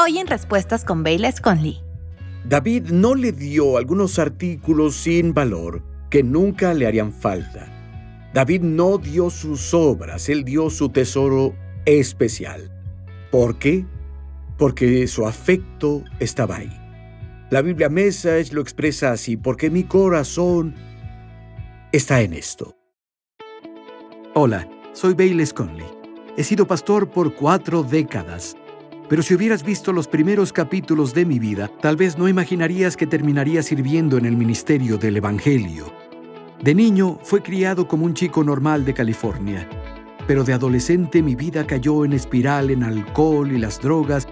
Hoy en Respuestas con Bayless Conley. David no le dio algunos artículos sin valor que nunca le harían falta. David no dio sus obras, él dio su tesoro especial. ¿Por qué? Porque su afecto estaba ahí. La Biblia Message lo expresa así: porque mi corazón está en esto. Hola, soy Bayless Conley. He sido pastor por 4 décadas. Pero si hubieras visto los primeros capítulos de mi vida, tal vez no imaginarías que terminaría sirviendo en el ministerio del Evangelio. De niño, fui criado como un chico normal de California. Pero de adolescente mi vida cayó en espiral en alcohol y las drogas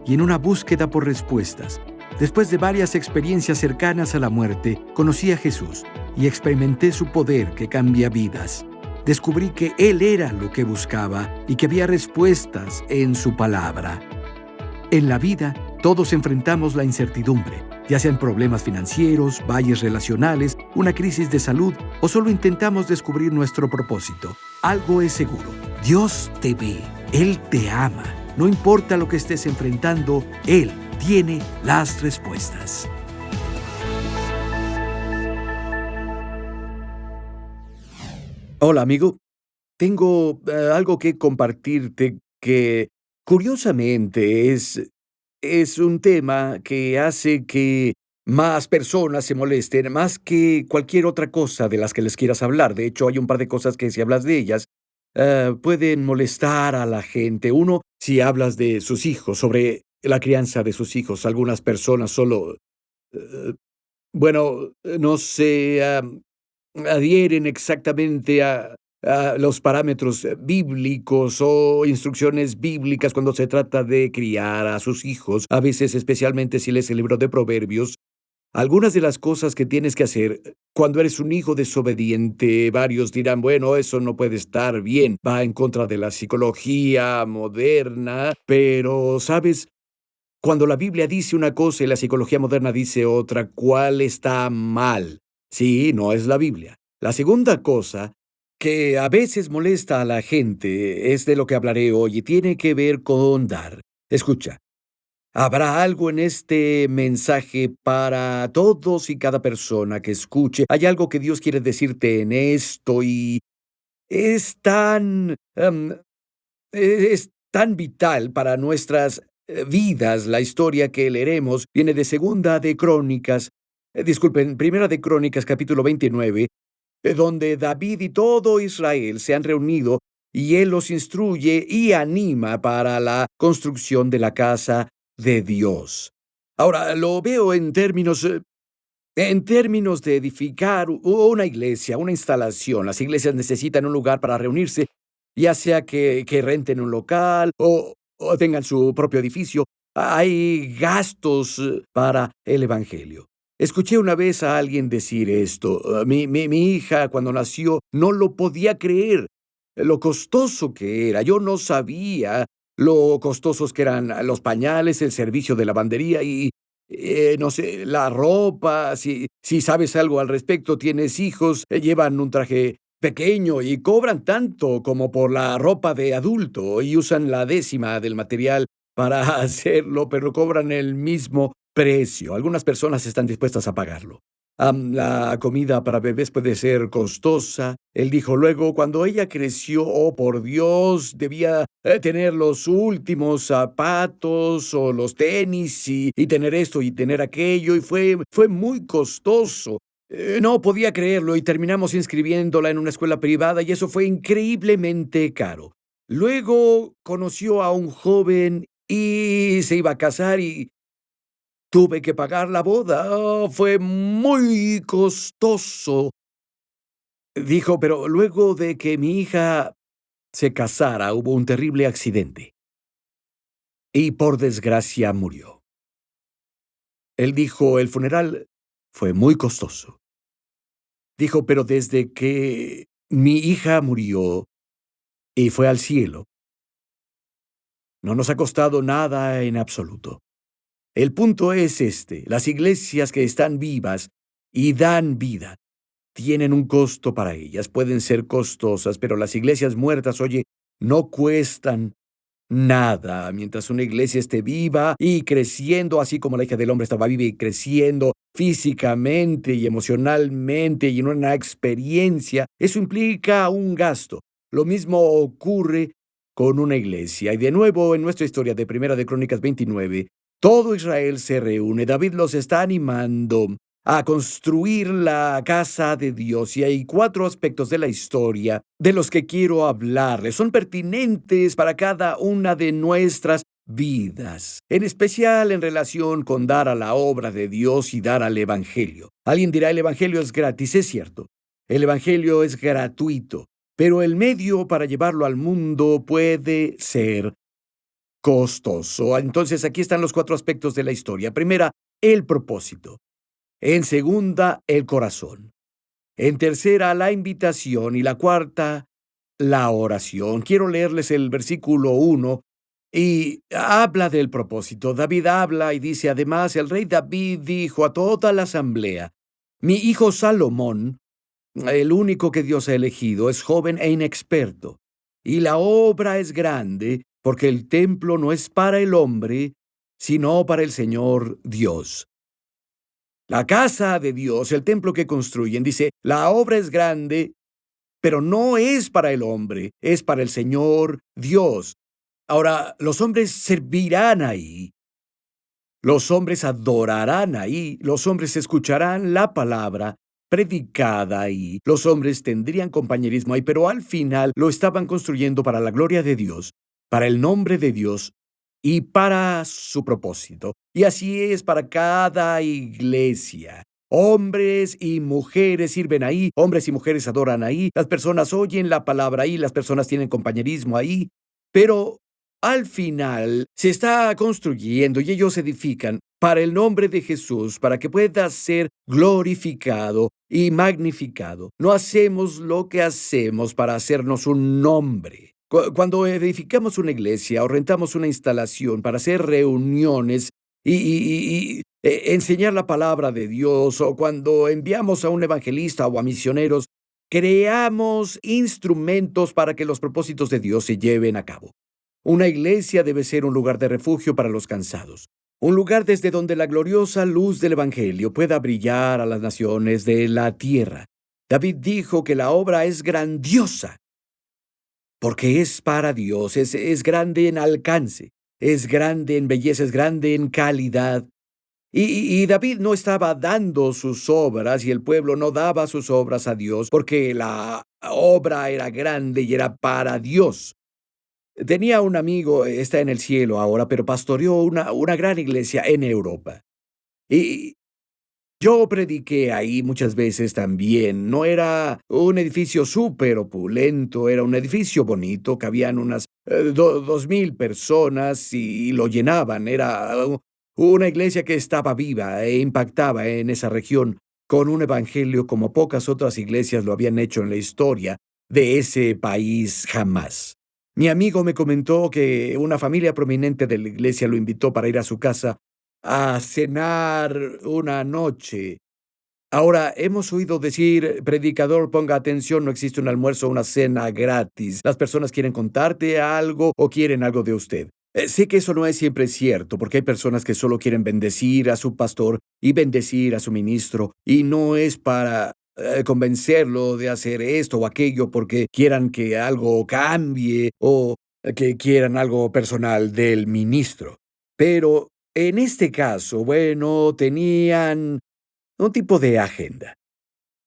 y en una búsqueda por respuestas. Después de varias experiencias cercanas a la muerte, conocí a Jesús y experimenté su poder que cambia vidas. Descubrí que Él era lo que buscaba y que había respuestas en su palabra. En la vida, todos enfrentamos la incertidumbre, ya sean problemas financieros, valles relacionales, una crisis de salud o solo intentamos descubrir nuestro propósito. Algo es seguro: Dios te ve, Él te ama. No importa lo que estés enfrentando, Él tiene las respuestas. Hola, amigo. Tengo algo que compartirte que, curiosamente, es un tema que hace que más personas se molesten, más que cualquier otra cosa de las que les quieras hablar. De hecho, hay un par de cosas que, si hablas de ellas, pueden molestar a la gente. Uno, si hablas de sus hijos, sobre la crianza de sus hijos. Algunas personas solo, eh, no se adhieren exactamente a los parámetros bíblicos o instrucciones bíblicas cuando se trata de criar a sus hijos. A veces, especialmente si lees el libro de Proverbios, algunas de las cosas que tienes que hacer cuando eres un hijo desobediente, varios dirán: bueno, eso no puede estar bien, va en contra de la psicología moderna, pero, ¿sabes? Cuando la Biblia dice una cosa y la psicología moderna dice otra, ¿cuál está mal? Sí, no es la Biblia. La segunda cosa que a veces molesta a la gente es de lo que hablaré hoy y tiene que ver con dar. Escucha, habrá algo en este mensaje para todos y cada persona que escuche. Hay algo que Dios quiere decirte en esto y es es tan vital para nuestras vidas. La historia que leeremos viene de Primera de Crónicas, capítulo 29, donde David y todo Israel se han reunido y él los instruye y anima para la construcción de la casa de Dios. Ahora, lo veo en términos de edificar una iglesia, una instalación. Las iglesias necesitan un lugar para reunirse, ya sea que renten un local o tengan su propio edificio. Hay gastos para el evangelio. Escuché una vez a alguien decir esto: mi hija, cuando nació, no lo podía creer, lo costoso que era. Yo no sabía lo costosos que eran los pañales, el servicio de lavandería y no sé, la ropa. Si sabes algo al respecto, tienes hijos, llevan un traje pequeño y cobran tanto como por la ropa de adulto y usan la décima del material para hacerlo, pero cobran el mismo precio. Algunas personas están dispuestas a pagarlo. La comida para bebés puede ser costosa. Él dijo luego: cuando ella creció, oh por Dios, debía tener los últimos zapatos o los tenis y tener esto y tener aquello, y fue muy costoso. No podía creerlo y terminamos inscribiéndola en una escuela privada y eso fue increíblemente caro. Luego conoció a un joven y se iba a casar y tuve que pagar la boda. Fue muy costoso. Dijo: pero luego de que mi hija se casara, hubo un terrible accidente y por desgracia murió. Él dijo: el funeral fue muy costoso. Dijo: pero desde que mi hija murió y fue al cielo, no nos ha costado nada en absoluto. El punto es este: las iglesias que están vivas y dan vida tienen un costo para ellas. Pueden ser costosas, pero las iglesias muertas, oye, no cuestan nada. Mientras una iglesia esté viva y creciendo, así como la hija del hombre estaba viva y creciendo físicamente y emocionalmente y en una experiencia, eso implica un gasto. Lo mismo ocurre con una iglesia. Y de nuevo, en nuestra historia de Primera de Crónicas 29, todo Israel se reúne. David los está animando a construir la casa de Dios. Y hay 4 aspectos de la historia de los que quiero hablarles. Son pertinentes para cada una de nuestras vidas, en especial en relación con dar a la obra de Dios y dar al Evangelio. Alguien dirá, el Evangelio es gratis. Es cierto, el Evangelio es gratuito, pero el medio para llevarlo al mundo puede ser costoso. Entonces, aquí están los 4 aspectos de la historia. Primera, el propósito. En segunda, el corazón. En tercera, la invitación. Y la cuarta, la oración. Quiero leerles el versículo 1 y habla del propósito. David habla y dice, además, el rey David dijo a toda la asamblea, mi hijo Salomón, el único que Dios ha elegido, es joven e inexperto, y la obra es grande, porque el templo no es para el hombre, sino para el Señor Dios. La casa de Dios, el templo que construyen, dice, la obra es grande, pero no es para el hombre, es para el Señor Dios. Ahora, los hombres servirán ahí, los hombres adorarán ahí, los hombres escucharán la palabra predicada ahí, los hombres tendrían compañerismo ahí, pero al final lo estaban construyendo para la gloria de Dios, para el nombre de Dios y para su propósito. Y así es para cada iglesia. Hombres y mujeres sirven ahí, hombres y mujeres adoran ahí, las personas oyen la palabra ahí, las personas tienen compañerismo ahí, pero al final se está construyendo y ellos edifican para el nombre de Jesús, para que pueda ser glorificado y magnificado. No hacemos lo que hacemos para hacernos un nombre. Cuando edificamos una iglesia o rentamos una instalación para hacer reuniones y enseñar la palabra de Dios, o cuando enviamos a un evangelista o a misioneros, creamos instrumentos para que los propósitos de Dios se lleven a cabo. Una iglesia debe ser un lugar de refugio para los cansados, un lugar desde donde la gloriosa luz del Evangelio pueda brillar a las naciones de la tierra. David dijo que la obra es grandiosa, porque es para Dios, es grande en alcance, es grande en belleza, es grande en calidad. Y David no estaba dando sus obras y el pueblo no daba sus obras a Dios porque la obra era grande y era para Dios. Tenía un amigo, está en el cielo ahora, pero pastoreó una gran iglesia en Europa. Y yo prediqué ahí muchas veces también. No era un edificio súper opulento, era un edificio bonito, cabían unas 2,000 personas y lo llenaban. Era una iglesia que estaba viva e impactaba en esa región con un evangelio como pocas otras iglesias lo habían hecho en la historia de ese país jamás. Mi amigo me comentó que una familia prominente de la iglesia lo invitó para ir a su casa a cenar una noche. Ahora, hemos oído decir, predicador, ponga atención, no existe un almuerzo o una cena gratis. Las personas quieren contarte algo o quieren algo de usted. Sé que eso no es siempre cierto, porque hay personas que solo quieren bendecir a su pastor y bendecir a su ministro, y no es para convencerlo de hacer esto o aquello porque quieran que algo cambie o que quieran algo personal del ministro. Pero en este caso, bueno, tenían un tipo de agenda.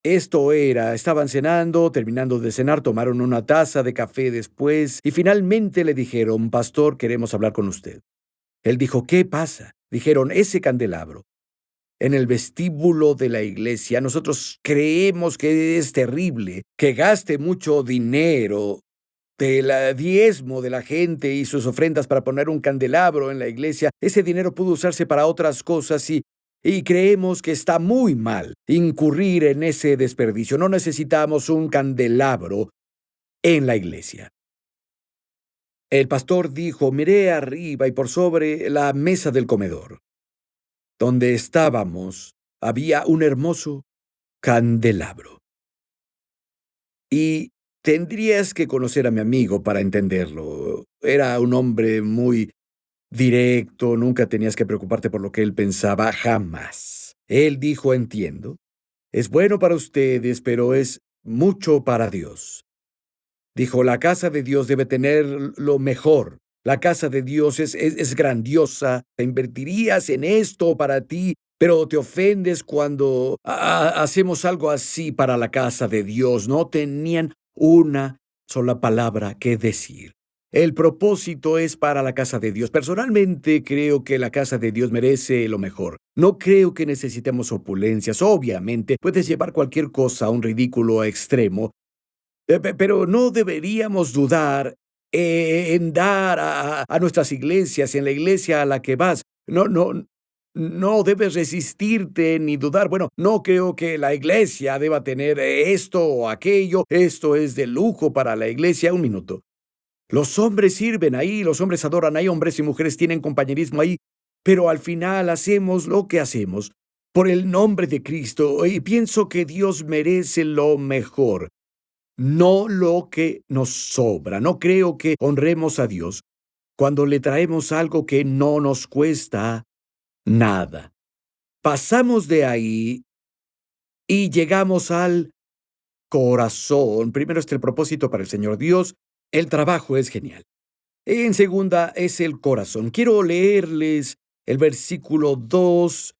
Esto era, estaban cenando, terminando de cenar, tomaron una taza de café después y finalmente le dijeron, pastor, queremos hablar con usted. Él dijo, ¿qué pasa? Dijeron, ese candelabro en el vestíbulo de la iglesia, nosotros creemos que es terrible que gaste mucho dinero del diezmo de la gente y sus ofrendas para poner un candelabro en la iglesia. Ese dinero pudo usarse para otras cosas y creemos que está muy mal incurrir en ese desperdicio. No necesitamos un candelabro en la iglesia. El pastor dijo, miré arriba y por sobre la mesa del comedor, donde estábamos, había un hermoso candelabro. Y Tendrías que conocer a mi amigo para entenderlo. Era un hombre muy directo, nunca tenías que preocuparte por lo que él pensaba, jamás. Él dijo, entiendo, es bueno para ustedes, pero es mucho para Dios. Dijo, la casa de Dios debe tener lo mejor. La casa de Dios es grandiosa. Te invertirías en esto para ti, pero te ofendes cuando hacemos algo así para la casa de Dios. No tenían una sola palabra que decir. El propósito es para la casa de Dios. Personalmente creo que la casa de Dios merece lo mejor. No creo que necesitemos opulencias. Obviamente, puedes llevar cualquier cosa a un ridículo extremo, pero no deberíamos dudar en dar a nuestras iglesias, en la iglesia a la que vas. No debes resistirte ni dudar. Bueno, no creo que la iglesia deba tener esto o aquello. Esto es de lujo para la iglesia. Un minuto. Los hombres sirven ahí, los hombres adoran ahí, hombres y mujeres tienen compañerismo ahí, pero al final hacemos lo que hacemos por el nombre de Cristo y pienso que Dios merece lo mejor. No lo que nos sobra. No creo que honremos a Dios cuando le traemos algo que no nos cuesta nada. Pasamos de ahí y llegamos al corazón. Primero está el propósito para el Señor Dios. El trabajo es genial. En segunda es el corazón. Quiero leerles el versículo 2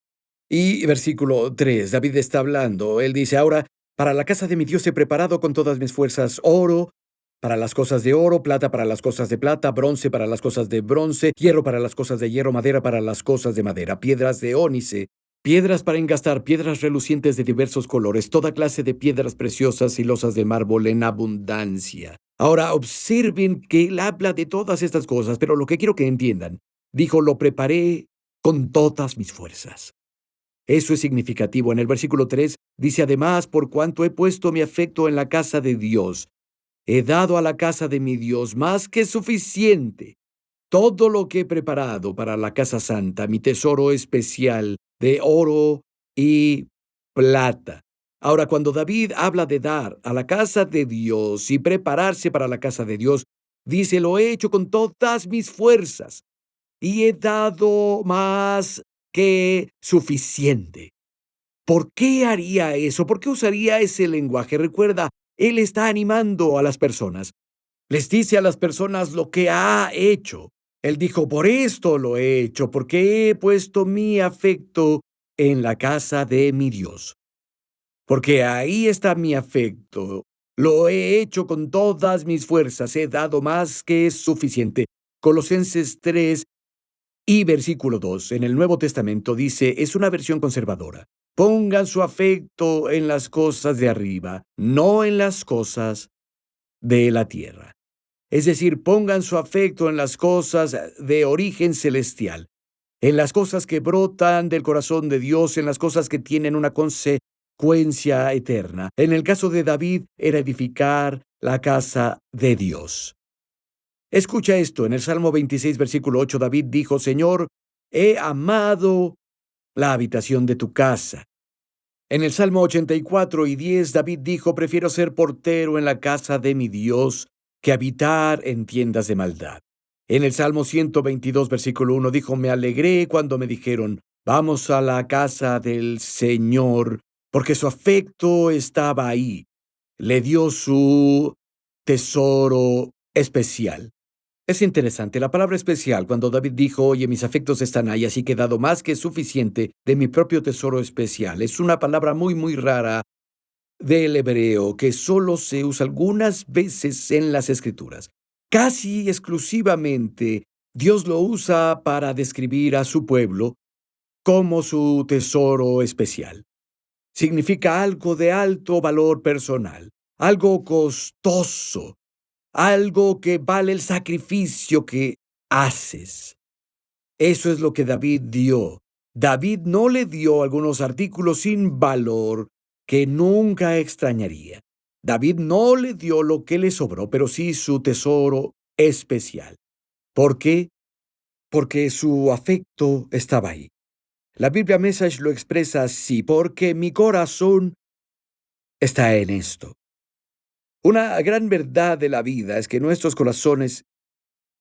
y versículo 3. David está hablando. Él dice, ahora, para la casa de mi Dios he preparado con todas mis fuerzas oro, para las cosas de oro, plata para las cosas de plata, bronce para las cosas de bronce, hierro para las cosas de hierro, madera para las cosas de madera, piedras de ónice, piedras para engastar, piedras relucientes de diversos colores, toda clase de piedras preciosas y losas de mármol en abundancia. Ahora observen que él habla de todas estas cosas, pero lo que quiero que entiendan, dijo, lo preparé con todas mis fuerzas. Eso es significativo. En el versículo 3 dice, además, por cuanto he puesto mi afecto en la casa de Dios, he dado a la casa de mi Dios más que suficiente. Todo lo que he preparado para la casa santa, mi tesoro especial de oro y plata. Ahora, cuando David habla de dar a la casa de Dios y prepararse para la casa de Dios, dice, lo he hecho con todas mis fuerzas y he dado más que suficiente. ¿Por qué haría eso? ¿Por qué usaría ese lenguaje? Recuerda, él está animando a las personas. Les dice a las personas lo que ha hecho. Él dijo, por esto lo he hecho, porque he puesto mi afecto en la casa de mi Dios. Porque ahí está mi afecto. Lo he hecho con todas mis fuerzas. He dado más que es suficiente. Colosenses 3 y versículo 2 en el Nuevo Testamento dice, es una versión conservadora. Pongan su afecto en las cosas de arriba, no en las cosas de la tierra. Es decir, pongan su afecto en las cosas de origen celestial, en las cosas que brotan del corazón de Dios, en las cosas que tienen una consecuencia eterna. En el caso de David, era edificar la casa de Dios. Escucha esto, en el Salmo 26, versículo 8, David dijo, Señor, he amado la habitación de tu casa. En el Salmo 84 y 10, David dijo, prefiero ser portero en la casa de mi Dios que habitar en tiendas de maldad. En el Salmo 122, versículo 1, dijo, me alegré cuando me dijeron, vamos a la casa del Señor, porque su afecto estaba ahí. Le dio su tesoro especial. Es interesante, la palabra especial, cuando David dijo, oye, mis afectos están ahí, así que he dado más que suficiente de mi propio tesoro especial. Es una palabra muy, muy rara del hebreo que solo se usa algunas veces en las Escrituras. Casi exclusivamente, Dios lo usa para describir a su pueblo como su tesoro especial. Significa algo de alto valor personal, algo costoso, algo que vale el sacrificio que haces. Eso es lo que David dio. David no le dio algunos artículos sin valor que nunca extrañaría. David no le dio lo que le sobró, pero sí su tesoro especial. ¿Por qué? Porque su afecto estaba ahí. La Biblia Message lo expresa así, porque mi corazón está en esto. Una gran verdad de la vida es que nuestros corazones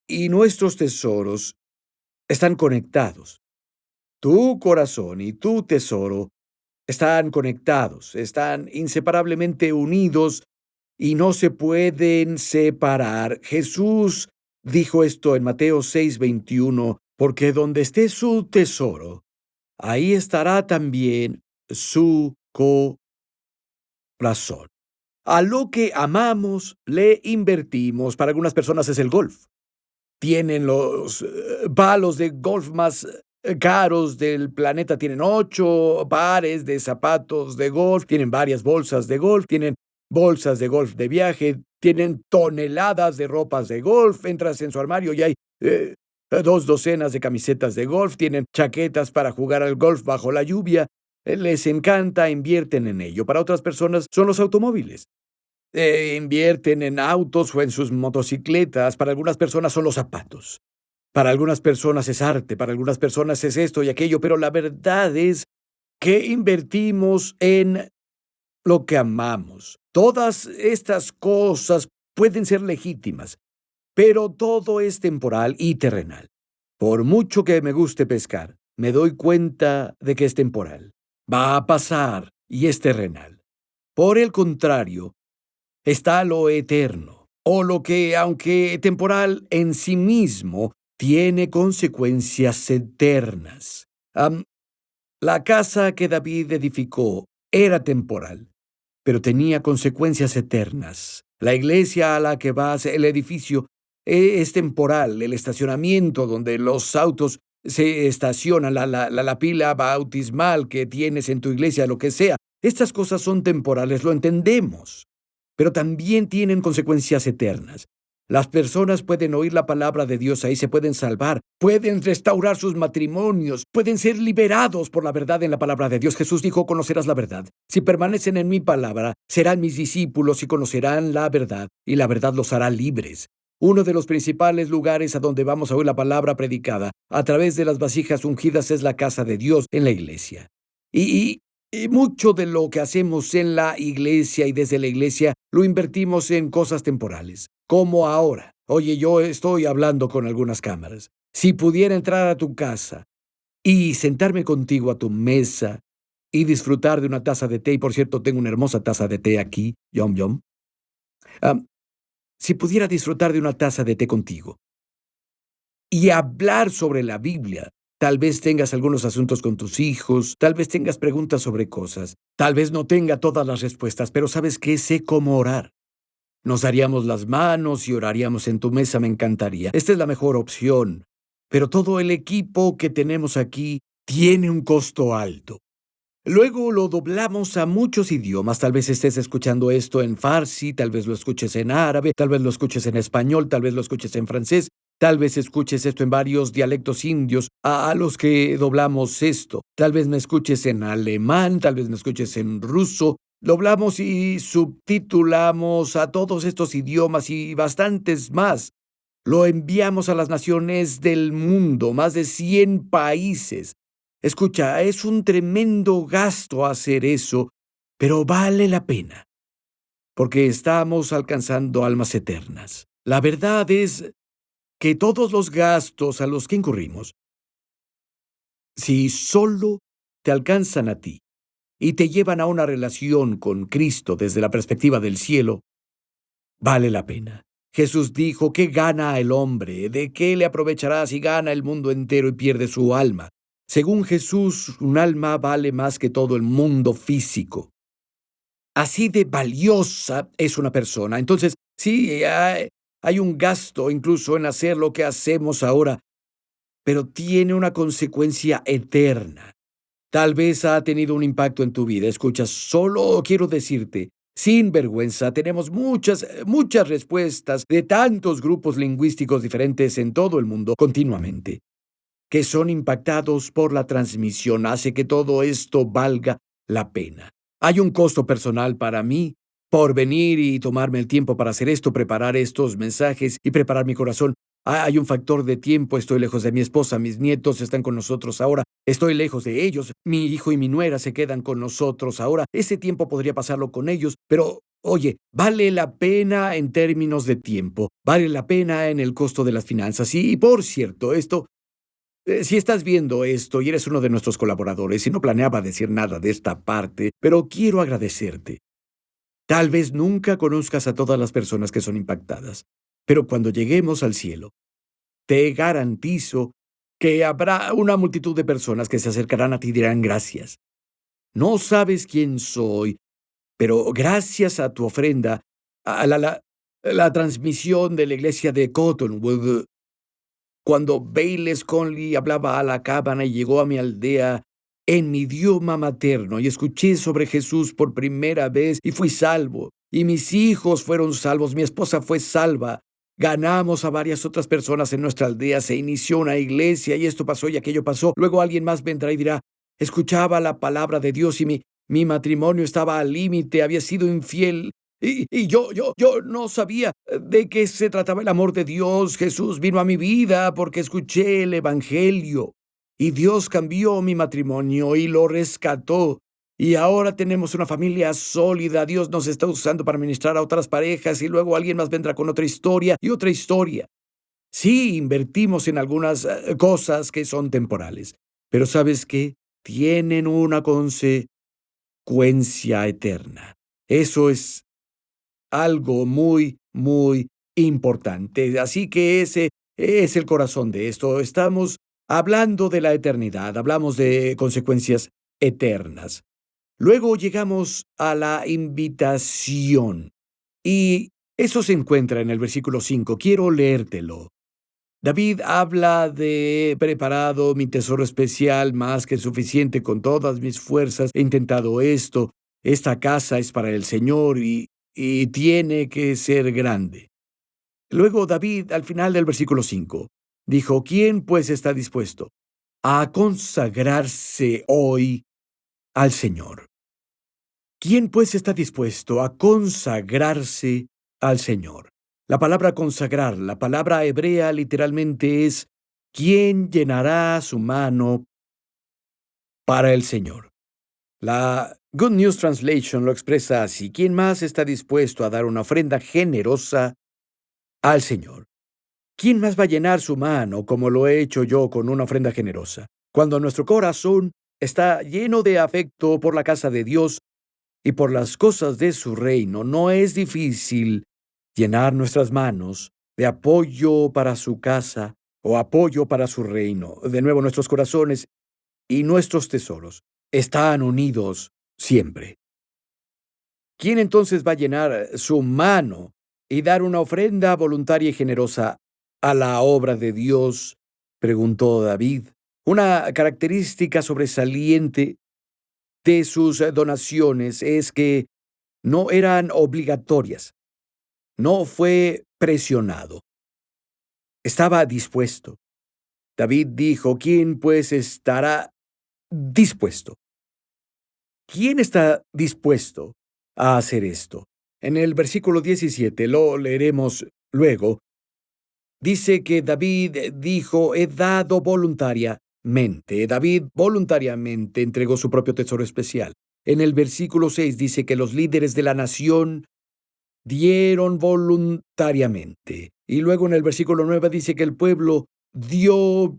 y nuestros tesoros están conectados. Tu corazón y tu tesoro están conectados, están inseparablemente unidos y no se pueden separar. Jesús dijo esto en Mateo 6:21, porque donde esté su tesoro, ahí estará también su corazón. A lo que amamos le invertimos. Para algunas personas es el golf. Tienen los palos de golf más caros del planeta. Tienen 8 pares de zapatos de golf. Tienen varias bolsas de golf. Tienen bolsas de golf de viaje. Tienen toneladas de ropas de golf. Entras en su armario y hay 2 docenas de camisetas de golf. Tienen chaquetas para jugar al golf bajo la lluvia. Les encanta, invierten en ello. Para otras personas son los automóviles. Invierten en autos o en sus motocicletas. Para algunas personas son los zapatos. Para algunas personas es arte. Para algunas personas es esto y aquello. Pero la verdad es que invertimos en lo que amamos. Todas estas cosas pueden ser legítimas, pero todo es temporal y terrenal. Por mucho que me guste pescar, me doy cuenta de que es temporal. Va a pasar y es terrenal. Por el contrario, está lo eterno, o lo que, aunque temporal en sí mismo, tiene consecuencias eternas. La casa que David edificó era temporal, pero tenía consecuencias eternas. La iglesia a la que vas, el edificio, es temporal. El estacionamiento donde los autos se estacionan, la pila bautismal que tienes en tu iglesia, lo que sea. Estas cosas son temporales, lo entendemos, pero también tienen consecuencias eternas. Las personas pueden oír la palabra de Dios ahí, se pueden salvar, pueden restaurar sus matrimonios, pueden ser liberados por la verdad en la palabra de Dios. Jesús dijo, conocerás la verdad. Si permanecen en mi palabra, serán mis discípulos y conocerán la verdad, y la verdad los hará libres. Uno de los principales lugares a donde vamos a oír la palabra predicada a través de las vasijas ungidas es la casa de Dios en la iglesia. Y mucho de lo que hacemos en la iglesia y desde la iglesia lo invertimos en cosas temporales, como ahora. Oye, yo estoy hablando con algunas cámaras. Si pudiera entrar a tu casa y sentarme contigo a tu mesa y disfrutar de una taza de té, y por cierto, tengo una hermosa taza de té aquí, yum yum. Si pudiera disfrutar de una taza de té contigo y hablar sobre la Biblia, tal vez tengas algunos asuntos con tus hijos, tal vez tengas preguntas sobre cosas, tal vez no tenga todas las respuestas, pero ¿sabes qué? Sé cómo orar. Nos daríamos las manos y oraríamos en tu mesa, me encantaría. Esta es la mejor opción, pero todo el equipo que tenemos aquí tiene un costo alto. Luego lo doblamos a muchos idiomas. Tal vez estés escuchando esto en farsi, tal vez lo escuches en árabe, tal vez lo escuches en español, tal vez lo escuches en francés, tal vez escuches esto en varios dialectos indios a los que doblamos esto. Tal vez me escuches en alemán, tal vez me escuches en ruso. Doblamos y subtitulamos a todos estos idiomas y bastantes más. Lo enviamos a las naciones del mundo, más de 100 países. Escucha, es un tremendo gasto hacer eso, pero vale la pena, porque estamos alcanzando almas eternas. La verdad es que todos los gastos a los que incurrimos, si solo te alcanzan a ti y te llevan a una relación con Cristo desde la perspectiva del cielo, vale la pena. Jesús dijo, ¿qué gana el hombre? ¿De qué le aprovechará si gana el mundo entero y pierde su alma? Según Jesús, un alma vale más que todo el mundo físico. Así de valiosa es una persona. Entonces, sí, hay un gasto incluso en hacer lo que hacemos ahora, pero tiene una consecuencia eterna. Tal vez ha tenido un impacto en tu vida. Escucha, solo quiero decirte, sin vergüenza, tenemos muchas respuestas de tantos grupos lingüísticos diferentes en todo el mundo continuamente, que son impactados por la transmisión. Hace que todo esto valga la pena. Hay un costo personal para mí por venir y tomarme el tiempo para hacer esto, preparar estos mensajes y preparar mi corazón. Hay un factor de tiempo. Estoy lejos de mi esposa, mis nietos están con nosotros ahora. Estoy lejos de ellos. Mi hijo y mi nuera se quedan con nosotros ahora. Ese tiempo podría pasarlo con ellos, pero Oye, vale la pena en términos de tiempo, vale la pena en el costo de las finanzas. Y por cierto, si estás viendo esto y eres uno de nuestros colaboradores y no planeaba decir nada de esta parte, pero quiero agradecerte. Tal vez nunca conozcas a todas las personas que son impactadas, pero cuando lleguemos al cielo, te garantizo que habrá una multitud de personas que se acercarán a ti y dirán gracias. No sabes quién soy, pero gracias a tu ofrenda, a la transmisión de la iglesia de Cottonwood, cuando Bayless Conley hablaba a la cámara y llegó a mi aldea en mi idioma materno y escuché sobre Jesús por primera vez y fui salvo, y mis hijos fueron salvos, mi esposa fue salva. Ganamos a varias otras personas en nuestra aldea, se inició una iglesia y esto pasó y aquello pasó. Luego alguien más vendrá y dirá, escuchaba la palabra de Dios y mi matrimonio estaba al límite, había sido infiel. Y yo no sabía de qué se trataba el amor de Dios. Jesús vino a mi vida porque escuché el Evangelio. Y Dios cambió mi matrimonio y lo rescató. Y ahora tenemos una familia sólida. Dios nos está usando para ministrar a otras parejas y luego alguien más vendrá con otra historia y otra historia. Sí, invertimos en algunas cosas que son temporales. Pero ¿sabes qué? Tienen una consecuencia eterna. Eso es algo muy, muy importante. Así que ese es el corazón de esto. Estamos hablando de la eternidad, hablamos de consecuencias eternas. Luego llegamos a la invitación. Y eso se encuentra en el versículo 5. Quiero leértelo. David habla de preparado mi tesoro especial, más que suficiente con todas mis fuerzas. He intentado esto. Esta casa es para el Señor y tiene que ser grande. Luego David, al final del versículo 5, dijo, ¿quién pues está dispuesto a consagrarse hoy al Señor? ¿Quién pues está dispuesto a consagrarse al Señor? La palabra consagrar, la palabra hebrea literalmente es ¿quién llenará su mano para el Señor? La Good News Translation lo expresa así: ¿quién más está dispuesto a dar una ofrenda generosa al Señor? ¿Quién más va a llenar su mano como lo he hecho yo con una ofrenda generosa? Cuando nuestro corazón está lleno de afecto por la casa de Dios y por las cosas de su reino, no es difícil llenar nuestras manos de apoyo para su casa o apoyo para su reino. De nuevo, nuestros corazones y nuestros tesoros están unidos siempre. ¿Quién entonces va a llenar su mano y dar una ofrenda voluntaria y generosa a la obra de Dios?, preguntó David. Una característica sobresaliente de sus donaciones es que no eran obligatorias. No fue presionado. Estaba dispuesto. David dijo, ¿quién pues estará dispuesto? ¿Quién está dispuesto a hacer esto? En el versículo 17, lo leeremos luego, dice que David dijo, he dado voluntariamente. David voluntariamente entregó su propio tesoro especial. En el versículo 6 dice que los líderes de la nación dieron voluntariamente. Y luego en el versículo 9 dice que el pueblo dio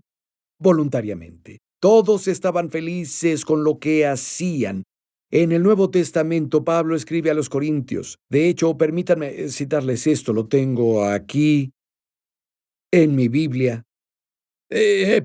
voluntariamente. Todos estaban felices con lo que hacían. En el Nuevo Testamento, Pablo escribe a los Corintios. De hecho, permítanme citarles esto, lo tengo aquí en mi Biblia.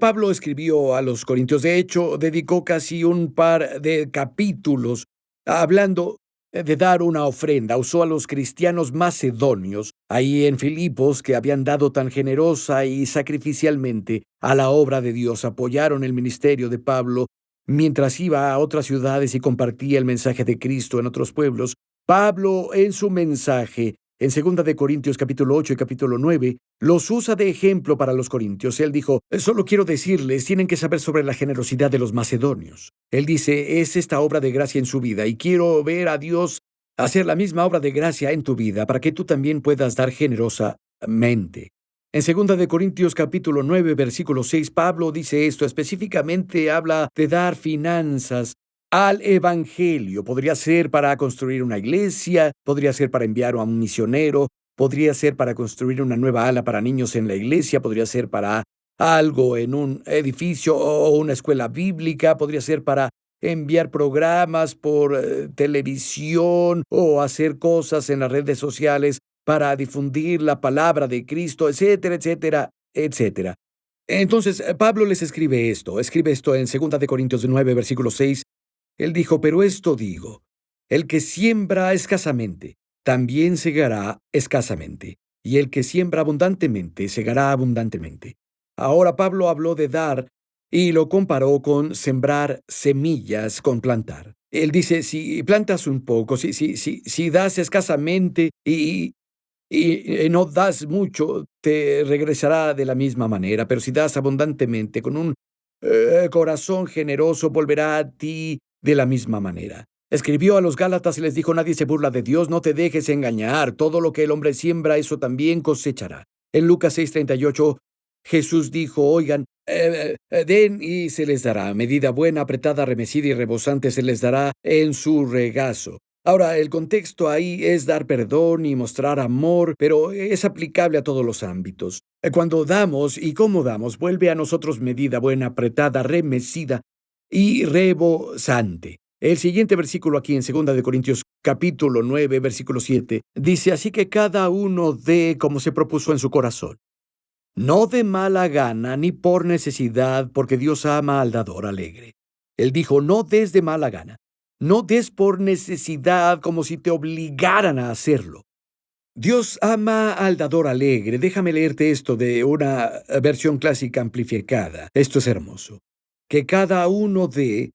Pablo escribió a los Corintios. De hecho, dedicó casi un par de capítulos hablando de dar una ofrenda. Usó a los cristianos macedonios ahí en Filipos, que habían dado tan generosa y sacrificialmente a la obra de Dios. Apoyaron el ministerio de Pablo mientras iba a otras ciudades y compartía el mensaje de Cristo en otros pueblos. Pablo, en su mensaje, en 2 de Corintios capítulo 8 y capítulo 9, los usa de ejemplo para los corintios. Él dijo, solo quiero decirles, tienen que saber sobre la generosidad de los macedonios. Él dice, es esta obra de gracia en su vida y quiero ver a Dios hacer la misma obra de gracia en tu vida para que tú también puedas dar generosamente. En 2 de Corintios capítulo 9, versículo 6, Pablo dice esto, específicamente habla de dar finanzas al Evangelio. Podría ser para construir una iglesia, podría ser para enviar a un misionero, podría ser para construir una nueva ala para niños en la iglesia, podría ser para algo en un edificio o una escuela bíblica, podría ser para enviar programas por televisión o hacer cosas en las redes sociales para difundir la palabra de Cristo, etcétera, etcétera, etcétera. Entonces, Pablo les escribe esto en 2 Corintios 9, versículo 6. Él dijo, pero esto digo, el que siembra escasamente, también segará escasamente, y el que siembra abundantemente, segará abundantemente. Ahora Pablo habló de dar y lo comparó con sembrar semillas con plantar. Él dice, si plantas un poco, si das escasamente y no das mucho, te regresará de la misma manera, pero si das abundantemente, con un corazón generoso, volverá a ti de la misma manera. Escribió a los Gálatas y les dijo, nadie se burla de Dios, no te dejes engañar, todo lo que el hombre siembra, eso también cosechará. En Lucas 6:38, Jesús dijo, oigan, den y se les dará, medida buena, apretada, remecida y rebosante se les dará en su regazo. Ahora, el contexto ahí es dar perdón y mostrar amor, pero es aplicable a todos los ámbitos. Cuando damos y cómo damos, vuelve a nosotros medida buena, apretada, remecida y rebosante. El siguiente versículo aquí en 2 Corintios capítulo 9, versículo 7, dice, así que cada uno dé como se propuso en su corazón. No de mala gana ni por necesidad, porque Dios ama al dador alegre. Él dijo, no des de mala gana. No des por necesidad como si te obligaran a hacerlo. Dios ama al dador alegre. Déjame leerte esto de una versión clásica amplificada. Esto es hermoso. Que cada uno dé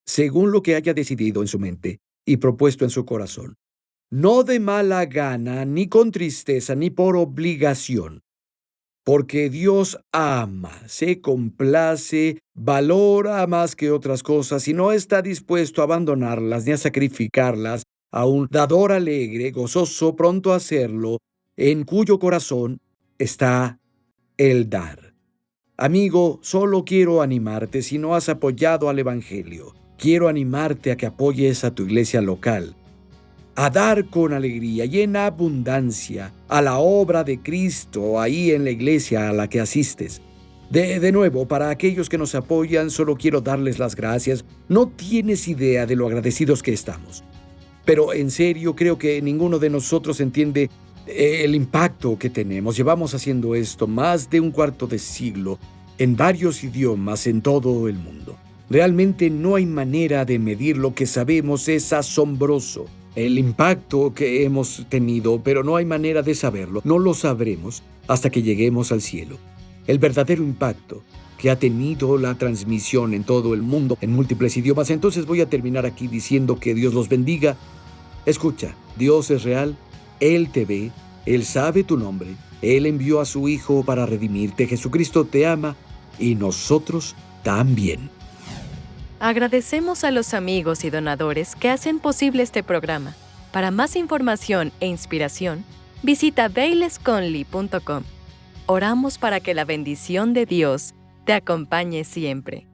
según lo que haya decidido en su mente y propuesto en su corazón. No de mala gana, ni con tristeza, ni por obligación. Porque Dios ama, se complace, valora más que otras cosas y no está dispuesto a abandonarlas ni a sacrificarlas a un dador alegre, gozoso, pronto a hacerlo, en cuyo corazón está el dar. Amigo, solo quiero animarte si no has apoyado al Evangelio. Quiero animarte a que apoyes a tu iglesia local, a dar con alegría y en abundancia a la obra de Cristo ahí en la iglesia a la que asistes. De nuevo, para aquellos que nos apoyan, solo quiero darles las gracias. No tienes idea de lo agradecidos que estamos. Pero en serio, creo que ninguno de nosotros entiende el impacto que tenemos. Llevamos haciendo esto más de un cuarto de siglo, en varios idiomas en todo el mundo. Realmente no hay manera de medir lo que sabemos, es asombroso. El impacto que hemos tenido, pero no hay manera de saberlo. No lo sabremos hasta que lleguemos al cielo. El verdadero impacto que ha tenido la transmisión en todo el mundo, en múltiples idiomas. Entonces voy a terminar aquí diciendo que Dios los bendiga. Escucha, Dios es real, Él te ve, Él sabe tu nombre, Él envió a su Hijo para redimirte. Jesucristo te ama y nosotros también. Agradecemos a los amigos y donadores que hacen posible este programa. Para más información e inspiración, visita bailesconley.com. Oramos para que la bendición de Dios te acompañe siempre.